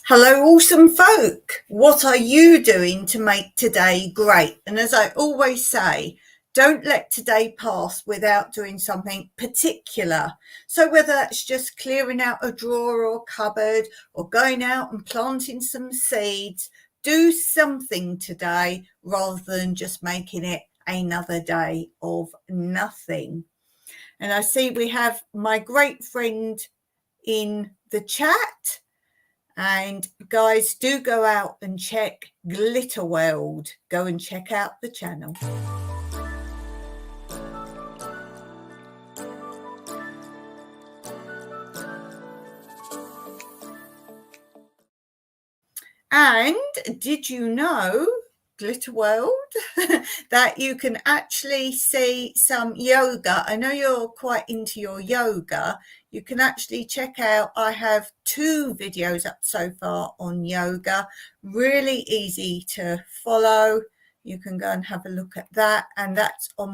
Hello, awesome folk. What are you doing to make today great? And as I always say, don't let today pass without doing something particular. So whether that's just clearing out a drawer or cupboard or going out and planting some seeds, do something today rather than just making it another day of nothing. And I see we have my great friend in the chat. And guys, do go out and check Glitter World. Go and check out the channel. And did you know, Glitter World, that you can actually see some yoga? I know you're quite into your yoga. You can actually check out, I have 2 videos up so far on yoga, really easy to follow. You can go and have a look at that, and that's on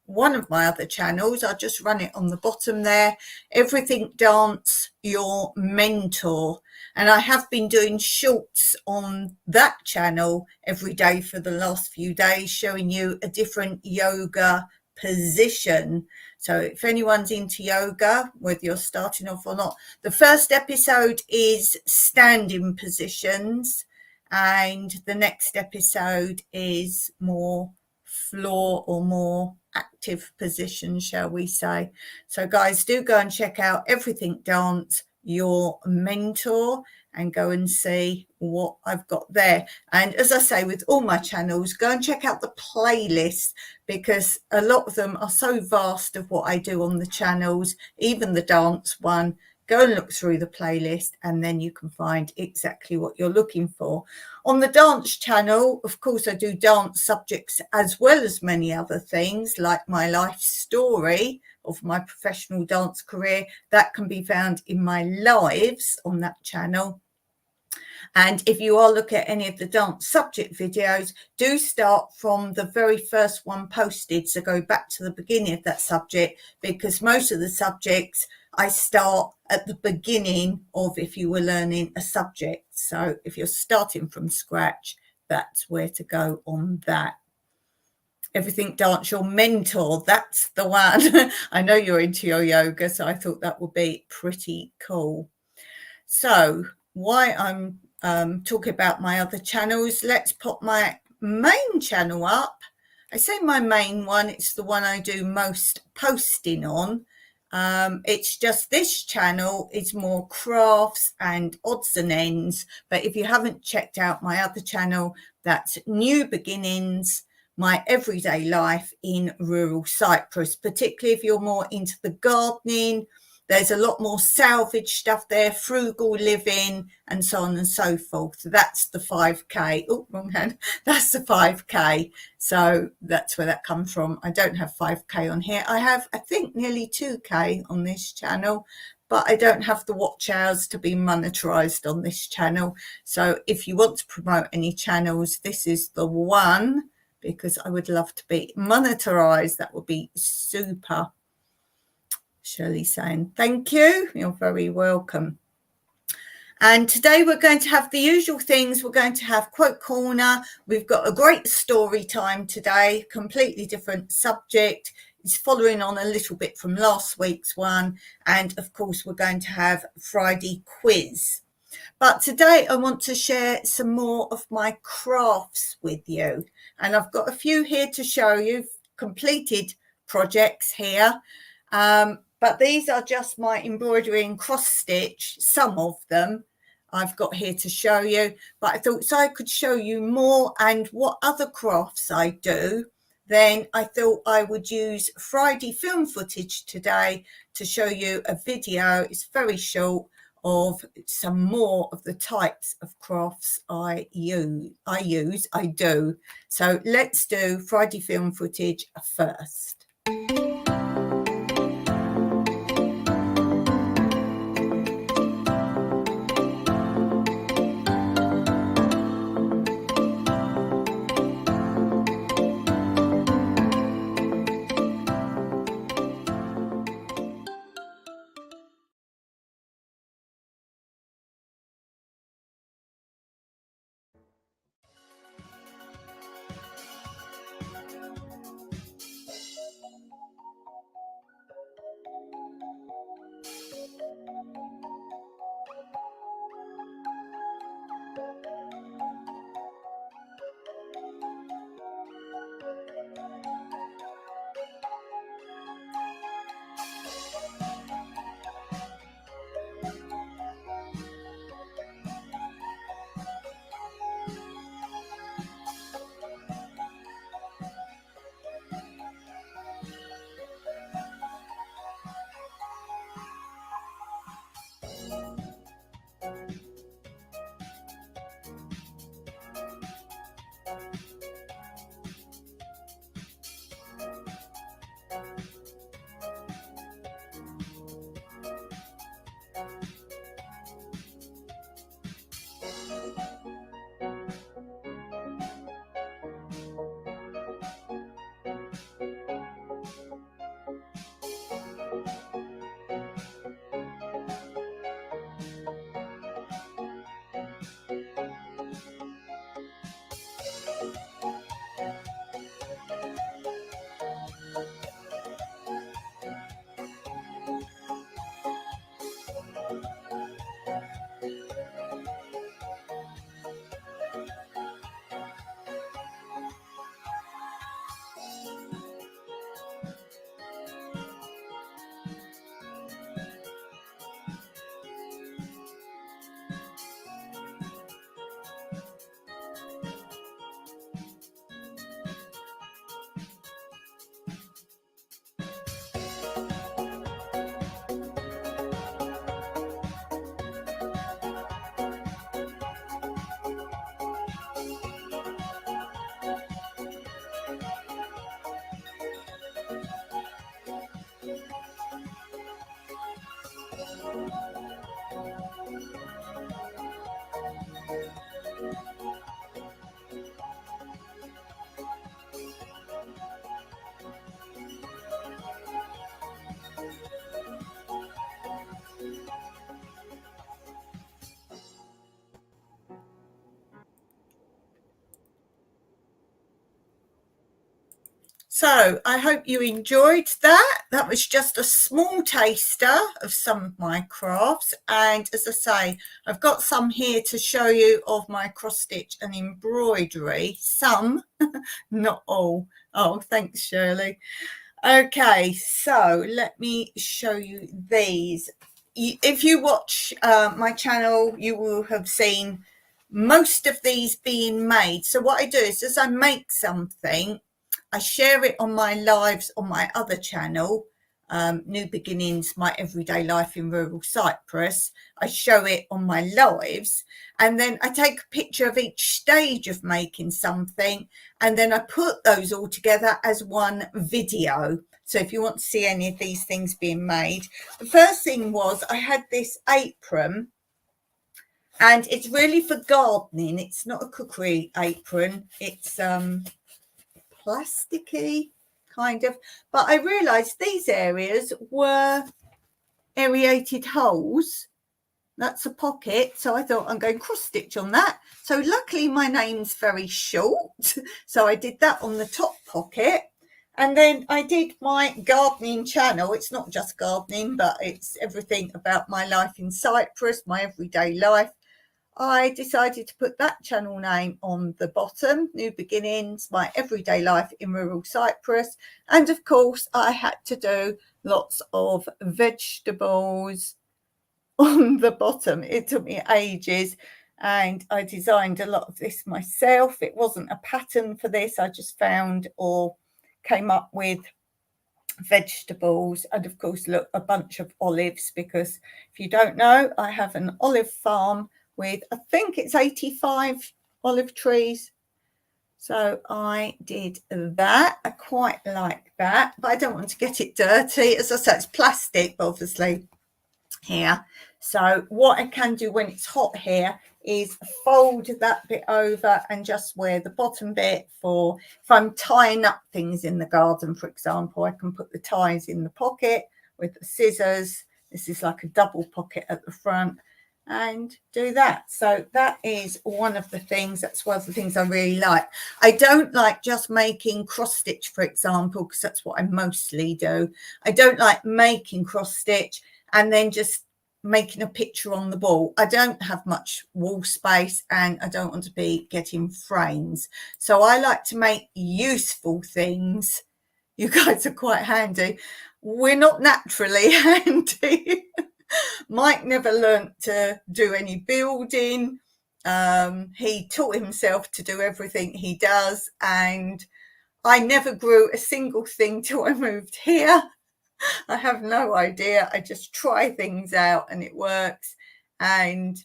one of my other channels. I'll just run it on the bottom there. Everything Dance, your mentor. And I have been doing shorts on that channel every day for the last few days, showing you a different yoga position. So if anyone's into yoga, whether you're starting off or not, the first episode is standing positions, and the next episode is more floor or more active position, shall we say. So guys, do go and check out Everything Dance, your mentor, and go and see what I've got there. And as I say, with all my channels, go and check out the playlist, because a lot of them are so vast of what I do on the channels, even the dance one. Go and look through the playlist, and then you can find exactly what you're looking for. On the dance channel, of course, I do dance subjects as well as many other things, like my life story of my professional dance career. That can be found in my lives on that channel. And if you are looking at any of the dance subject videos, do start from the very first one posted. So go back to the beginning of that subject, because most of the subjects I start at the beginning of if you were learning a subject. So if you're starting from scratch, that's where to go on that. Everything Dance, your mentor, that's the one. I know you're into your yoga, so I thought that would be pretty cool. So why I'm talking about my other channels, let's pop my main channel up. I say my main one, it's the one I do most posting on. It's just this channel is more crafts and odds and ends. But if you haven't checked out my other channel, that's New Beginnings, my everyday life in rural Cyprus, particularly if you're more into the gardening. There's a lot more salvage stuff there, frugal living, and so on and so forth. So that's the 5K. Oh, wrong hand. That's the 5K. So that's where that comes from. I don't have 5K on here. I have, I think, nearly 2K on this channel, but I don't have the watch hours to be monetized on this channel. So if you want to promote any channels, this is the one, because I would love to be monetized. That would be super. Shirley saying thank you. You're very welcome. And today we're going to have the usual things. We're going to have Quote Corner. We've got a great story time today, completely different subject. It's following on a little bit from last week's one. And of course, we're going to have Friday quiz. But today I want to share some more of my crafts with you. And I've got a few here to show you, completed projects here. But these are just my embroidery and cross stitch, some of them I've got here to show you. But I thought, so I could show you more and what other crafts I do, then I thought I would use Friday film footage today to show you a video. It's very short, of some more of the types of crafts I do. So let's do Friday film footage first. So I hope you enjoyed that. That was just a small taster of some of my crafts. And as I say, I've got some here to show you of my cross stitch and embroidery. Some, not all. Oh, thanks, Shirley. Okay, so let me show you these. If you watch my channel, you will have seen most of these being made. So what I do is, as I make something, I share it on my lives on my other channel, New Beginnings, My Everyday Life in Rural Cyprus. I show it on my lives, and then I take a picture of each stage of making something, and then I put those all together as one video. So if you want to see any of these things being made, the first thing was I had this apron, and it's really for gardening. It's not a cookery apron. It's plasticky kind of, but I realized these areas were aerated holes. That's a pocket, so I thought I'm going cross stitch on that. So luckily my name's very short, so I did that on the top pocket. And then I did my gardening channel. It's not just gardening, but it's everything about my life in Cyprus, my everyday life. I decided to put that channel name on the bottom, New Beginnings, My Everyday Life in Rural Cyprus. And of course, I had to do lots of vegetables on the bottom. It took me ages, and I designed a lot of this myself. It wasn't a pattern for this. I just found or came up with vegetables, and of course, look, a bunch of olives, because if you don't know, I have an olive farm with, I think it's 85 olive trees. So I did that. I quite like that, but I don't want to get it dirty. As I said, it's plastic, obviously, here. So what I can do when it's hot here is fold that bit over and just wear the bottom bit for, if I'm tying up things in the garden, for example, I can put the ties in the pocket with the scissors. This is like a double pocket at the front, and do that. So that is one of the things, that's one of the things I really like. I don't like just making cross stitch, for example, because that's what I mostly do. I don't like making cross stitch and then just making a picture on the wall. I don't have much wall space, and I don't want to be getting frames. So I like to make useful things. You guys are quite handy. We're not naturally handy. Mike never learnt to do any building. He taught himself to do everything he does, and I never grew a single thing till I moved here. I have no idea. I just try things out and it works. And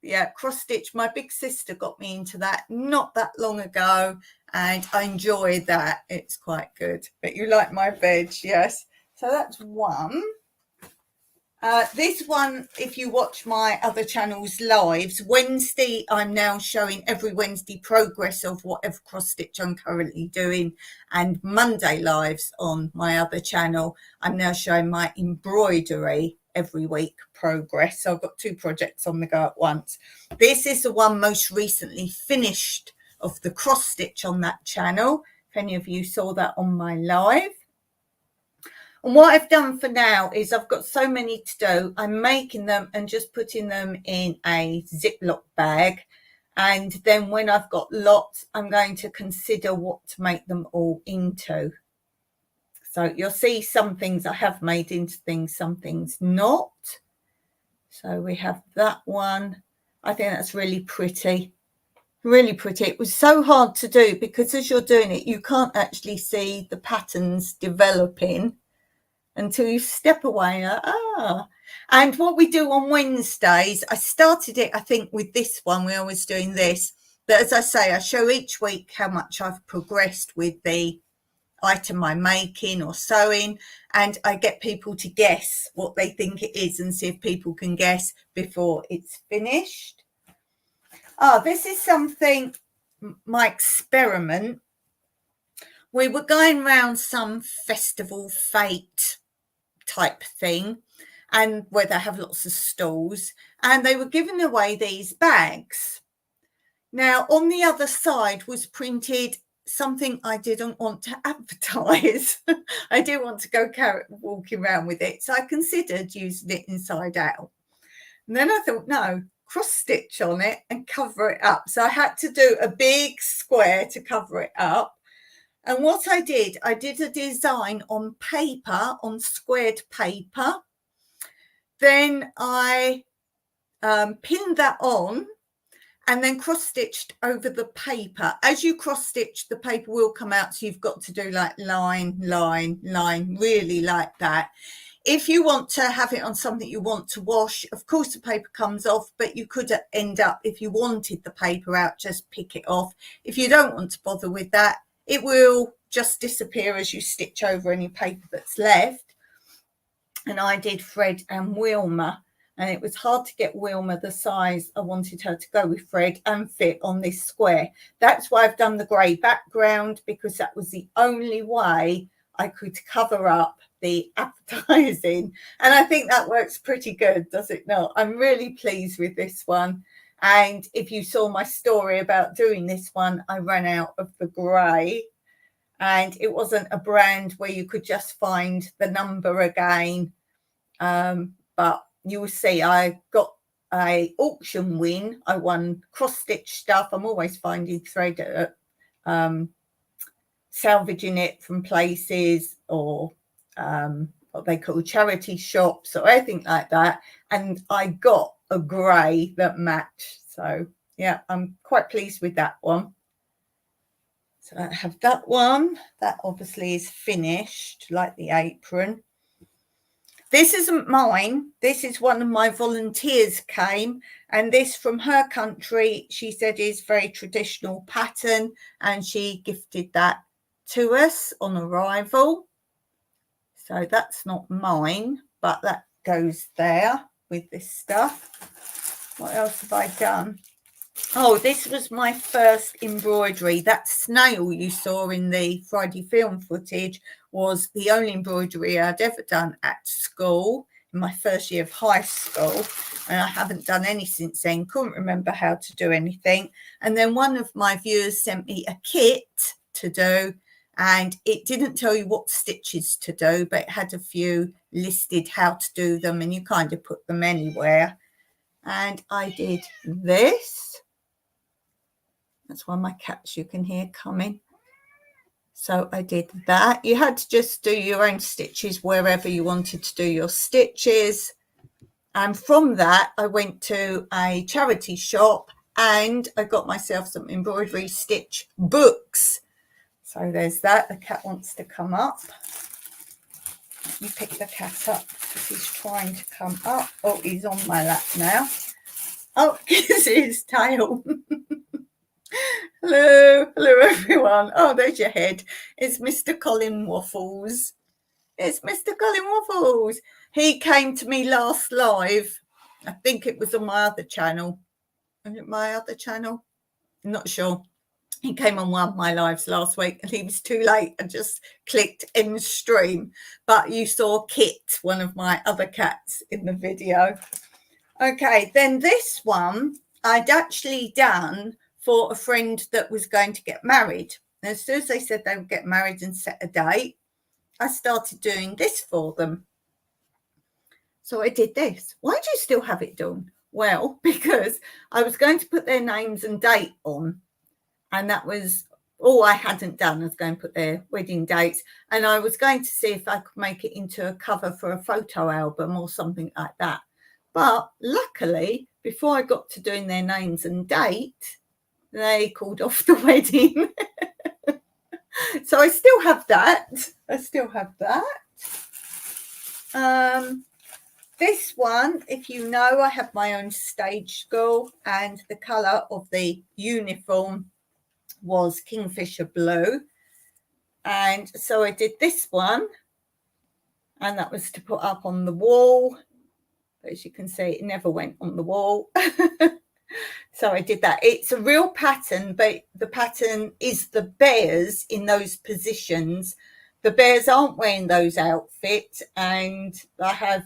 yeah, cross stitch, my big sister got me into that not that long ago, and I enjoy that. It's quite good. But you like my veg, yes. So that's one. This one, if you watch my other channels lives, Wednesday, I'm now showing every Wednesday progress of whatever cross stitch I'm currently doing, and Monday lives on my other channel, I'm now showing my embroidery every week progress. So I've got 2 projects on the go at once. This is the one most recently finished of the cross stitch on that channel, if any of you saw that on my live. And what I've done for now is I've got so many to do. I'm making them and just putting them in a Ziploc bag. And then when I've got lots, I'm going to consider what to make them all into. So you'll see some things I have made into things, some things not. So we have that one. I think that's really pretty. Really pretty. It was so hard to do because as you're doing it, you can't actually see the patterns developing until you step away. And what we do on Wednesdays, I started it, I think, with this one. We're always doing this. But as I say, I show each week how much I've progressed with the item I'm making or sewing, and I get people to guess what they think it is and see if people can guess before it's finished. This is something, my experiment. We were going around some festival fete type thing, and where they have lots of stalls, and they were giving away these bags. Now on the other side was printed something I didn't want to advertise. I didn't want to go walking around with it, so I considered using it inside out. And then I thought, no, cross stitch on it and cover it up. So I had to do a big square to cover it up. And what I did a design on paper, on squared paper. Then I pinned that on and then cross stitched over the paper. As you cross stitch, the paper will come out. So you've got to do like line, line, line, really like that. If you want to have it on something you want to wash, of course the paper comes off, but you could end up, if you wanted the paper out, just pick it off. If you don't want to bother with that, it will just disappear as you stitch over any paper that's left. And I did Fred and Wilma, and it was hard to get Wilma the size I wanted her to go with Fred and fit on this square. That's why I've done the grey background, because that was the only way I could cover up the advertising. And I think that works pretty good, does it not? I'm really pleased with this one. And if you saw my story about doing this one, I ran out of the grey. And it wasn't a brand where you could just find the number again. But you will see I got a auction win. I won cross-stitch stuff. I'm always finding thread, salvaging it from places, or what they call charity shops or anything like that. And I got a grey that matched. So, yeah, I'm quite pleased with that one. So I have that one. That obviously is finished, like the apron. This isn't mine. This is one of my volunteers came, and this from her country, she said, is very traditional pattern, and she gifted that to us on arrival. So that's not mine, but that goes there with this stuff. What else have I done? Oh, this was my first embroidery. That snail you saw in the Friday film footage was the only embroidery I'd ever done at school, in my first year of high school. And I haven't done any since then. Couldn't remember how to do anything. And then one of my viewers sent me a kit to do, and it didn't tell you what stitches to do, but it had a few listed how to do them, and you kind of put them anywhere. And I did this. That's one of my cats you can hear coming. So I did that. You had to just do your own stitches wherever you wanted to do your stitches. And from that, I went to a charity shop and I got myself some embroidery stitch books. So there's that. The cat wants to come up. You pick the cat up because he's trying to come up. Oh, he's on my lap now. Oh, kiss his tail. Hello everyone. Oh, there's your head. It's Mr. Colin Waffles. It's Mr. Colin Waffles. He came to me last live. I think it was on my other channel. Is it my other channel? I'm not sure. He came on one of my lives last week and he was too late. I just clicked end stream. But you saw Kit, one of my other cats, in the video. Okay, then this one I'd actually done for a friend that was going to get married. And as soon as they said they would get married and set a date, I started doing this for them. So I did this. Why do you still have it done? Well, because I was going to put their names and date on, and that was all I hadn't done. I was going to put their wedding dates, and I was going to see if I could make it into a cover for a photo album or something like that. But luckily, before I got to doing their names and date, they called off the wedding. So I still have that. This one, if you know, I have my own stage school, and the colour of the uniform was Kingfisher blue. And so I did this one, and that was to put up on the wall. As you can see, it never went on the wall. So I did that. It's a real pattern, but the pattern is the bears in those positions. The bears aren't wearing those outfits, and I have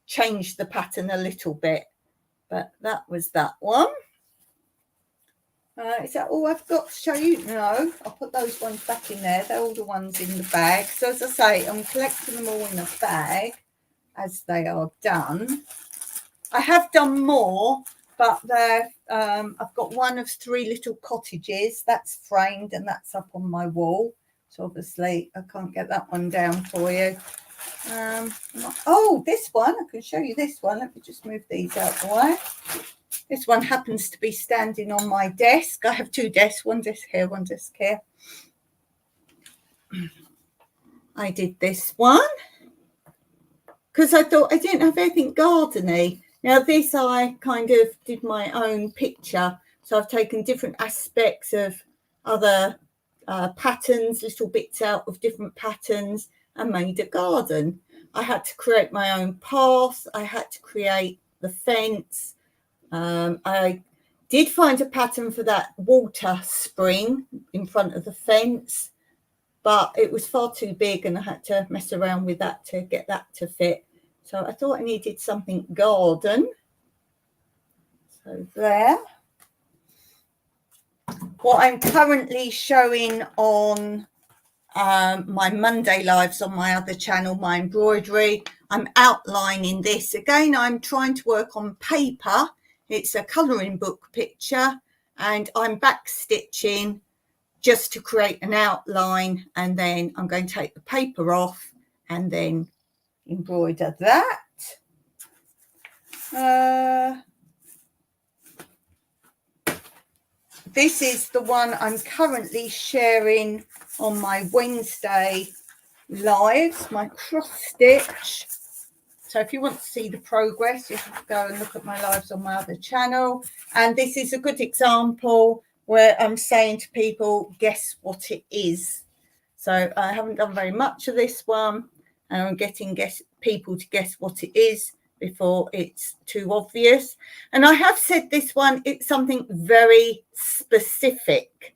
changed the pattern a little bit. But that was that one. Is that all I've got to show you? No, I'll put those ones back in there. They're all the ones in the bag. So as I say, I'm collecting them all in a bag as they are done. I have done more, but they're, I've got one of 3 little cottages. That's framed and that's up on my wall. So obviously I can't get that one down for you. Oh, this one, I can show you this one. Let me just move these out of the way. This one happens to be standing on my desk. I have 2 desks, one desk here, one desk here. I did this one because I thought I didn't have anything garden-y. Now this I kind of did my own picture. So I've taken different aspects of other patterns, little bits out of different patterns and made a garden. I had to create my own path. I had to create the fence. I did find a pattern for that water spring in front of the fence, but it was far too big and I had to mess around with that to get that to fit. So I thought I needed something garden. So there. What I'm currently showing on my Monday lives on my other channel, my embroidery, I'm outlining this. Again, I'm trying to work on paper. It's a colouring book picture and I'm back stitching just to create an outline, and then I'm going to take the paper off and then embroider that. This is the one I'm currently sharing on my Wednesday lives, my cross stitch. So if you want to see the progress, you have to go and look at my lives on my other channel. And this is a good example where I'm saying to people, guess what it is. So I haven't done very much of this one, and I'm getting people to guess what it is before it's too obvious. And I have said this one, it's something very specific.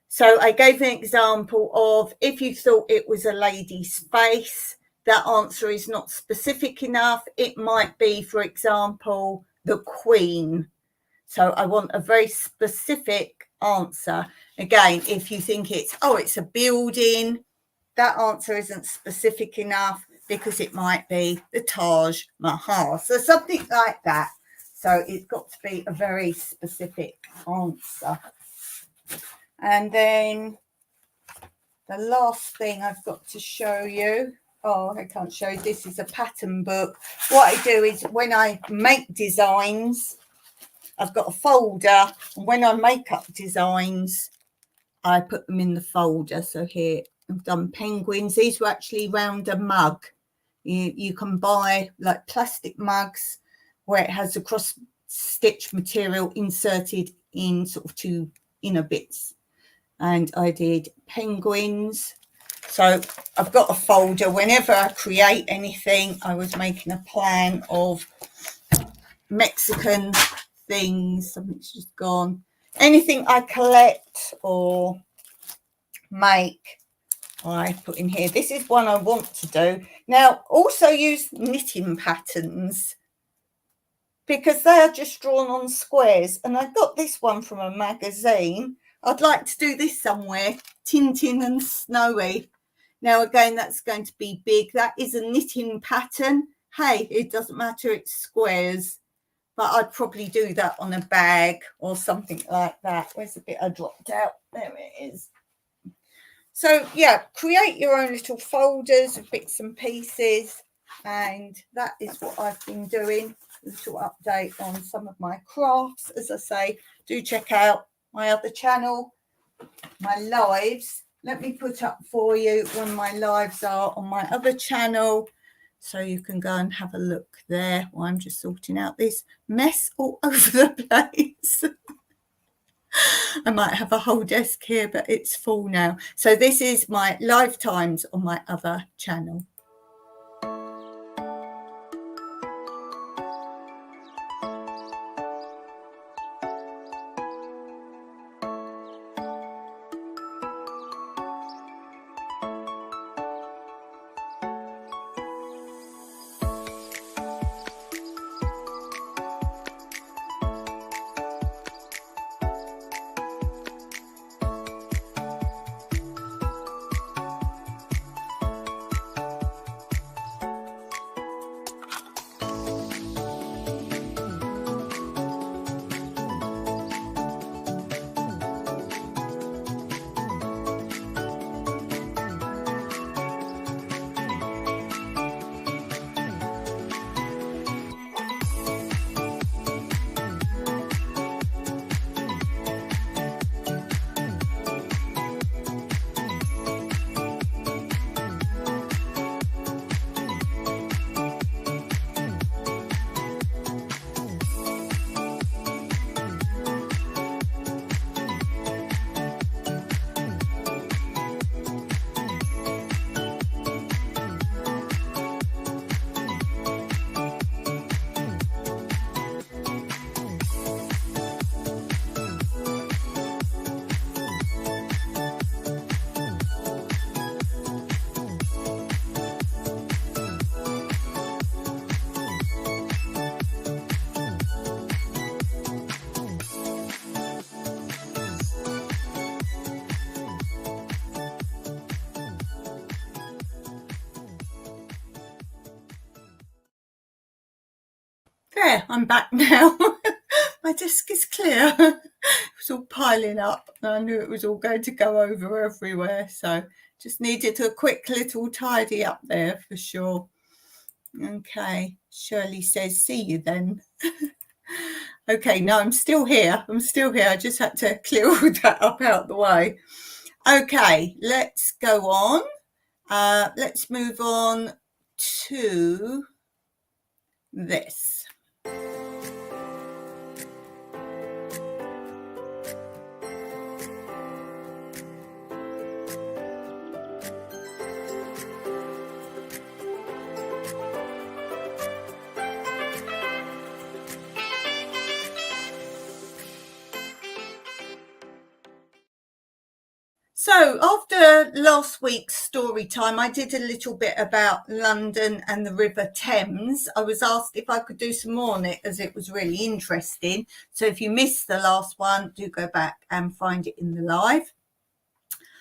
So I gave an example of if you thought it was a lady's face, that answer is not specific enough. It might be, for example, the Queen. So I want a very specific answer. Again, if you think it's a building, that answer isn't specific enough because it might be the Taj Mahal. So something like that. So it's got to be a very specific answer. And then the last thing I've got to show you. Oh, I can't show you. This is a pattern book. What I do is when I make designs, I've got a folder. And when I make up designs, I put them in the folder. So here I've done penguins. These were actually round a mug. You can buy like plastic mugs where it has the cross stitch material inserted in sort of 2 inner bits. And I did penguins. So I've got a folder. Whenever I create anything, I was making a plan of Mexican things. Something's just gone. Anything I collect or make, I put in here. This is one I want to do. Now, also use knitting patterns because they are just drawn on squares. And I got this one from a magazine. I'd like to do this somewhere, Tintin and Snowy. Now, again, that's going to be big. That is a knitting pattern. Hey, it doesn't matter, it's squares. But I'd probably do that on a bag or something like that. Where's the bit I dropped out? There it is. So, yeah, create your own little folders of bits and pieces. And that is what I've been doing. A little update on some of my crafts. As I say, do check out my other channel, my lives. Let me put up for you when my lives are on my other channel, so you can go and have a look there while I'm just sorting out this mess all over the place. I might have a whole desk here, but it's full now. So this is my lifetimes on my other channel. There, I'm back now. My desk is clear. It was all piling up. I knew it was all going to go over everywhere, so just needed a quick little tidy up there for sure. Okay, Shirley says, see you then. Okay, no, I'm still here. I just had to clear all that up out the way. Okay, let's go on. Let's move on to this. So after last week's story time, I did a little bit about London and the River Thames. I was asked if I could do some more on it as it was really interesting. So if you missed the last one, do go back and find it in the live.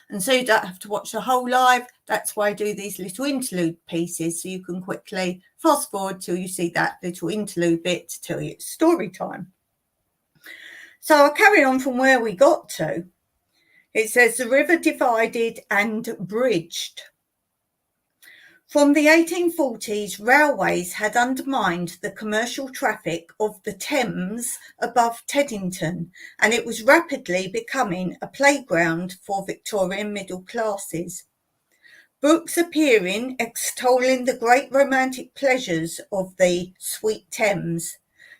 And so you don't have to watch the whole live. That's why I do these little interlude pieces, so you can quickly fast forward till you see that little interlude bit to tell you it's story time. So I'll carry on from where we got to. It says the river divided and bridged. From the 1840s, railways had undermined the commercial traffic of the Thames above Teddington, and it was rapidly becoming a playground for Victorian middle classes. Books appearing extolling the great romantic pleasures of the sweet Thames,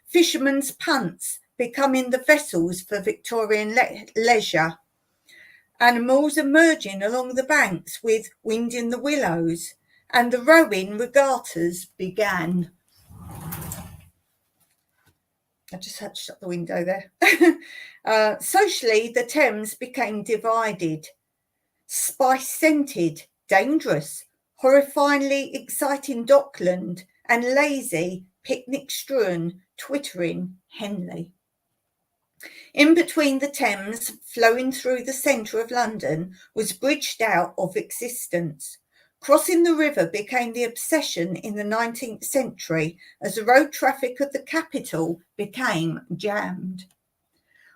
fishermen's punts becoming the vessels for Victorian leisure, animals emerging along the banks with Wind in the Willows, and the rowing regattas began. I just had to shut the window there. Socially, the Thames became divided, spice-scented, dangerous, horrifyingly exciting Dockland, and lazy, picnic-strewn, twittering Henley. In between the Thames, flowing through the centre of London, was bridged out of existence. Crossing the river became the obsession in the 19th century as the road traffic of the capital became jammed.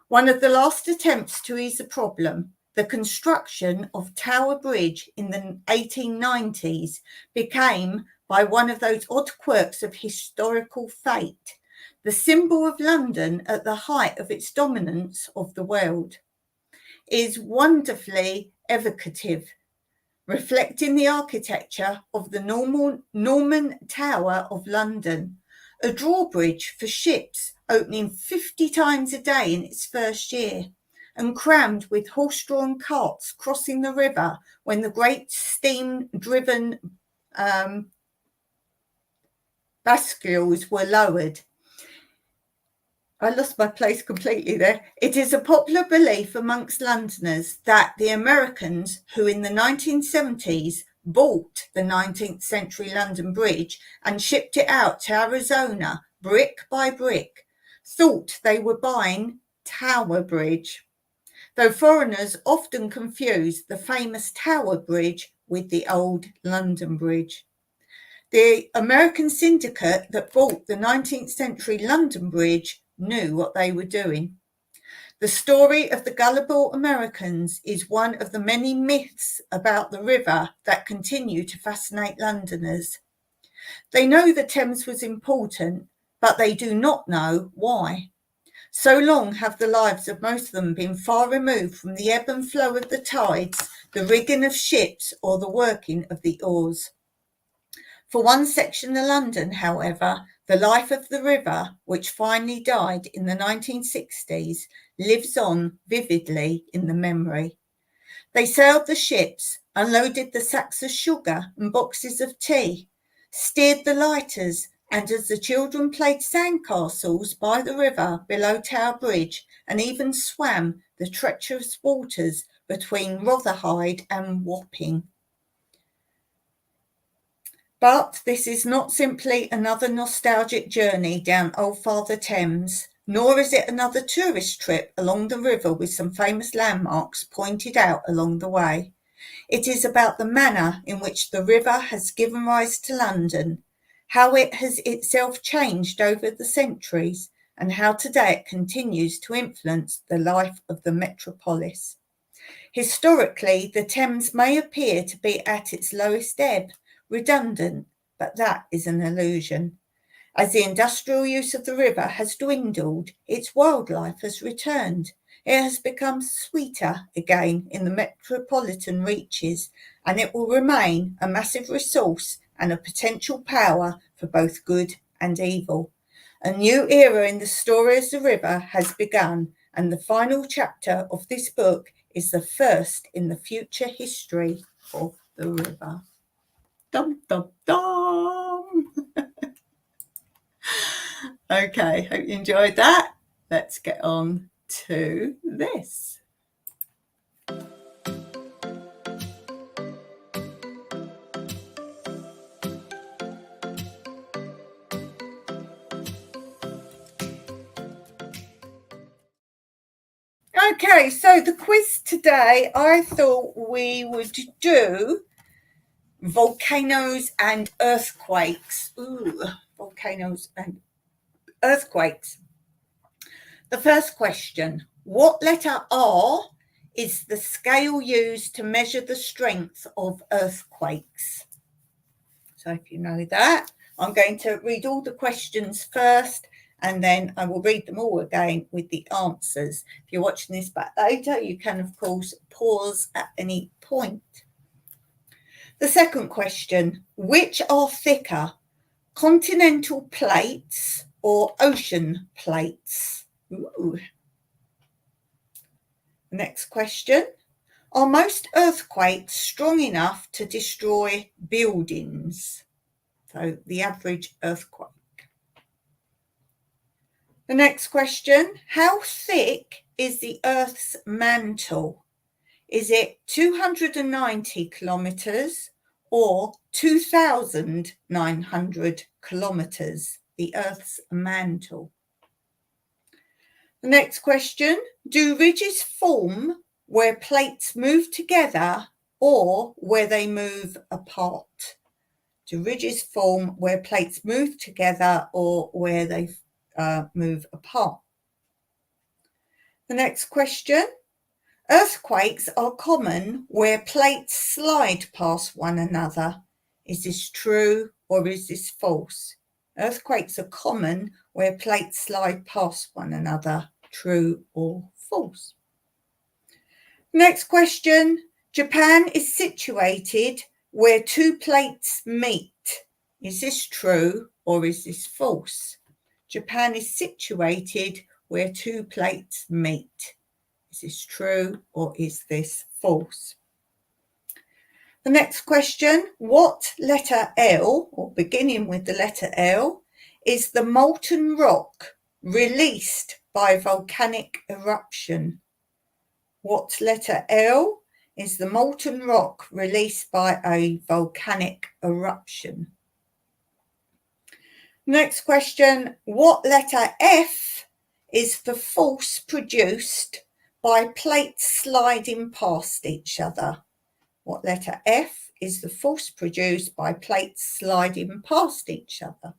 One of the last attempts to ease the problem, the construction of Tower Bridge in the 1890s, became, by one of those odd quirks of historical fate, the symbol of London at the height of its dominance of the world. It is wonderfully evocative, reflecting the architecture of the Norman Tower of London, a drawbridge for ships opening 50 times a day in its first year, and crammed with horse-drawn carts crossing the river when the great steam-driven bascules were lowered. I lost my place completely there. It is a popular belief amongst Londoners that the Americans who in the 1970s bought the 19th century London Bridge and shipped it out to Arizona brick by brick thought they were buying Tower Bridge, though foreigners often confuse the famous Tower Bridge with the old London Bridge. The American syndicate that bought the 19th century London Bridge knew what they were doing. The story of the gullible Americans is one of the many myths about the river that continue to fascinate Londoners. They know the Thames was important, but they do not know why. So long have the lives of most of them been far removed from the ebb and flow of the tides, the rigging of ships, or the working of the oars. For one section of London, however, the life of the river, which finally died in the 1960s, lives on vividly in the memory. They sailed the ships, unloaded the sacks of sugar and boxes of tea, steered the lighters, and as the children played sandcastles by the river below Tower Bridge, and even swam the treacherous waters between Rotherhithe and Wapping. But this is not simply another nostalgic journey down Old Father Thames, nor is it another tourist trip along the river with some famous landmarks pointed out along the way. It is about the manner in which the river has given rise to London, how it has itself changed over the centuries, and how today it continues to influence the life of the metropolis. Historically, the Thames may appear to be at its lowest ebb, redundant, but that is an illusion. As the industrial use of the river has dwindled, its wildlife has returned. It has become sweeter again in the metropolitan reaches, and it will remain a massive resource and a potential power for both good and evil. A new era in the story of the river has begun, and the final chapter of this book is the first in the future history of the river. Dum, dum, dum. Okay, hope you enjoyed that. Let's get on to this. Okay, so the quiz today, I thought we would do volcanoes and earthquakes. Ooh, volcanoes and earthquakes. The first question, what letter R is the scale used to measure the strength of earthquakes? So if you know that, I'm going to read all the questions first, and then I will read them all again with the answers. If you're watching this back later, you can, of course, pause at any point. The second question, which are thicker, continental plates or ocean plates? Ooh. Next question, are most earthquakes strong enough to destroy buildings? So the average earthquake. The next question, how thick is the Earth's mantle? Is it 290 kilometres or 2,900 kilometres, the Earth's mantle? The next question, do ridges form where plates move together or where they move apart? Do ridges form where plates move together or where they move apart? The next question, earthquakes are common where plates slide past one another. Is this true or is this false? Earthquakes are common where plates slide past one another. True or false? Next question, Japan is situated where two plates meet. Is this true or is this false? Japan is situated where two plates meet. Is this true or is this false? The next question, what letter L, or beginning with the letter L, is the molten rock released by volcanic eruption? What letter L is the molten rock released by a volcanic eruption? Next question, what letter F is the force produced by plates sliding past each other? What letter F is the force produced by plates sliding past each other?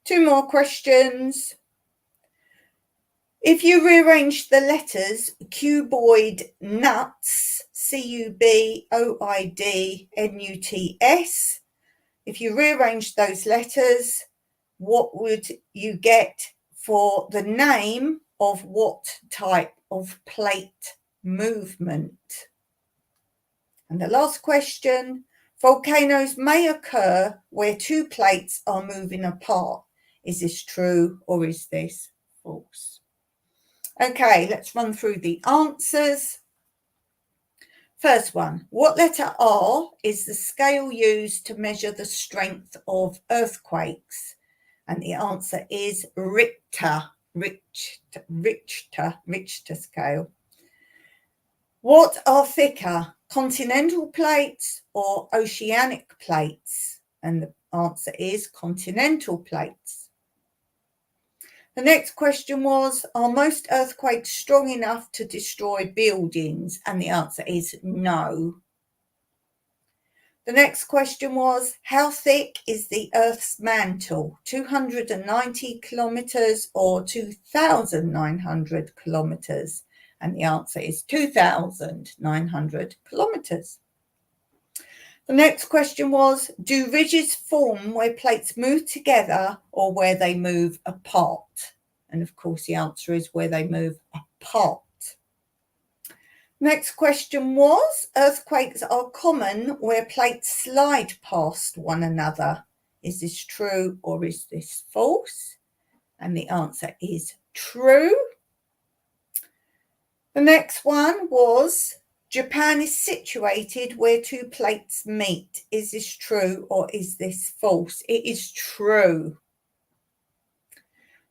Two more questions. If you rearrange the letters cuboid nuts, CUBOIDNUTS, if you rearrange those letters, what would you get for the name of what type of plate movement? And the last question, volcanoes may occur where two plates are moving apart. Is this true or is this false? Okay, let's run through the answers. First one, what letter R is the scale used to measure the strength of earthquakes? And the answer is Richter scale. What are thicker, continental plates or oceanic plates? And the answer is continental plates. The next question was, are most earthquakes strong enough to destroy buildings? And the answer is no. The next question was, how thick is the Earth's mantle? 290 kilometres or 2,900 kilometres? And the answer is 2,900 kilometres. The next question was, do ridges form where plates move together or where they move apart? And of course, the answer is where they move apart. Next question was, earthquakes are common where plates slide past one another. Is this true or is this false? And the answer is true. The next one was, Japan is situated where two plates meet. Is this true or is this false? It is true.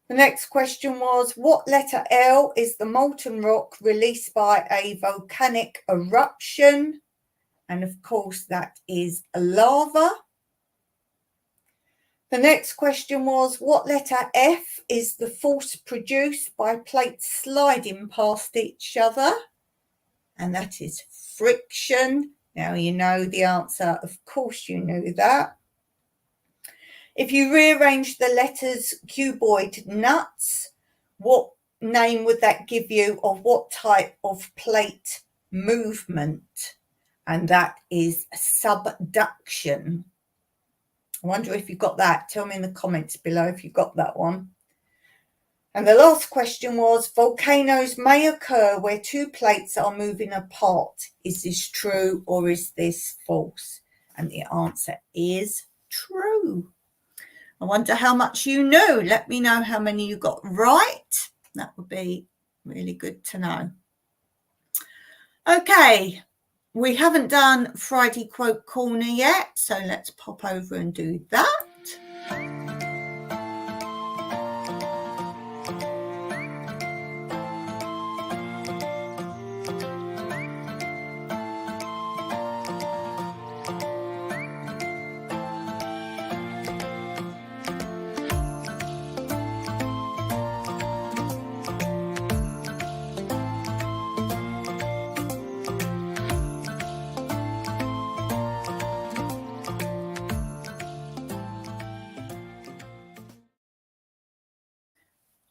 The next question was, what letter L is the molten rock released by a volcanic eruption? And of course, that is lava. The next question was, what letter F is the force produced by plates sliding past each other? And that is friction. Now you know the answer. Of course you knew that. If you rearrange the letters cuboid nuts, what name would that give you of what type of plate movement? And that is subduction. I wonder if you got that. Tell me in the comments below if you got that one. And the last question was, volcanoes may occur where two plates are moving apart. Is this true or is this false? And the answer is true. I wonder how much you knew. Let me know how many you got right. That would be really good to know. Okay, we haven't done Friday Quote Corner yet, so let's pop over and do that.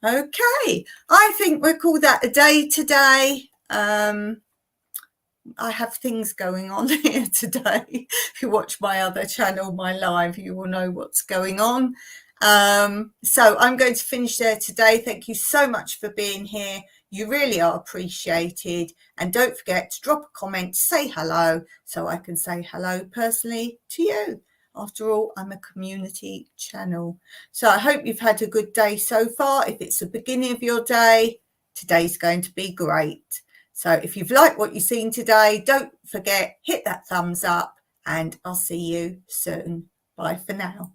Okay, I think we'll call that a day today. I have things going on here today. If you watch my other channel, my live, you will know what's going on. So I'm going to finish there today. Thank you so much for being here. You really are appreciated. And don't forget to drop a comment, say hello, so I can say hello personally to you. After all, I'm a community channel. So I hope you've had a good day so far. If it's the beginning of your day, today's going to be great. So if you've liked what you've seen today, don't forget, hit that thumbs up and I'll see you soon. Bye for now.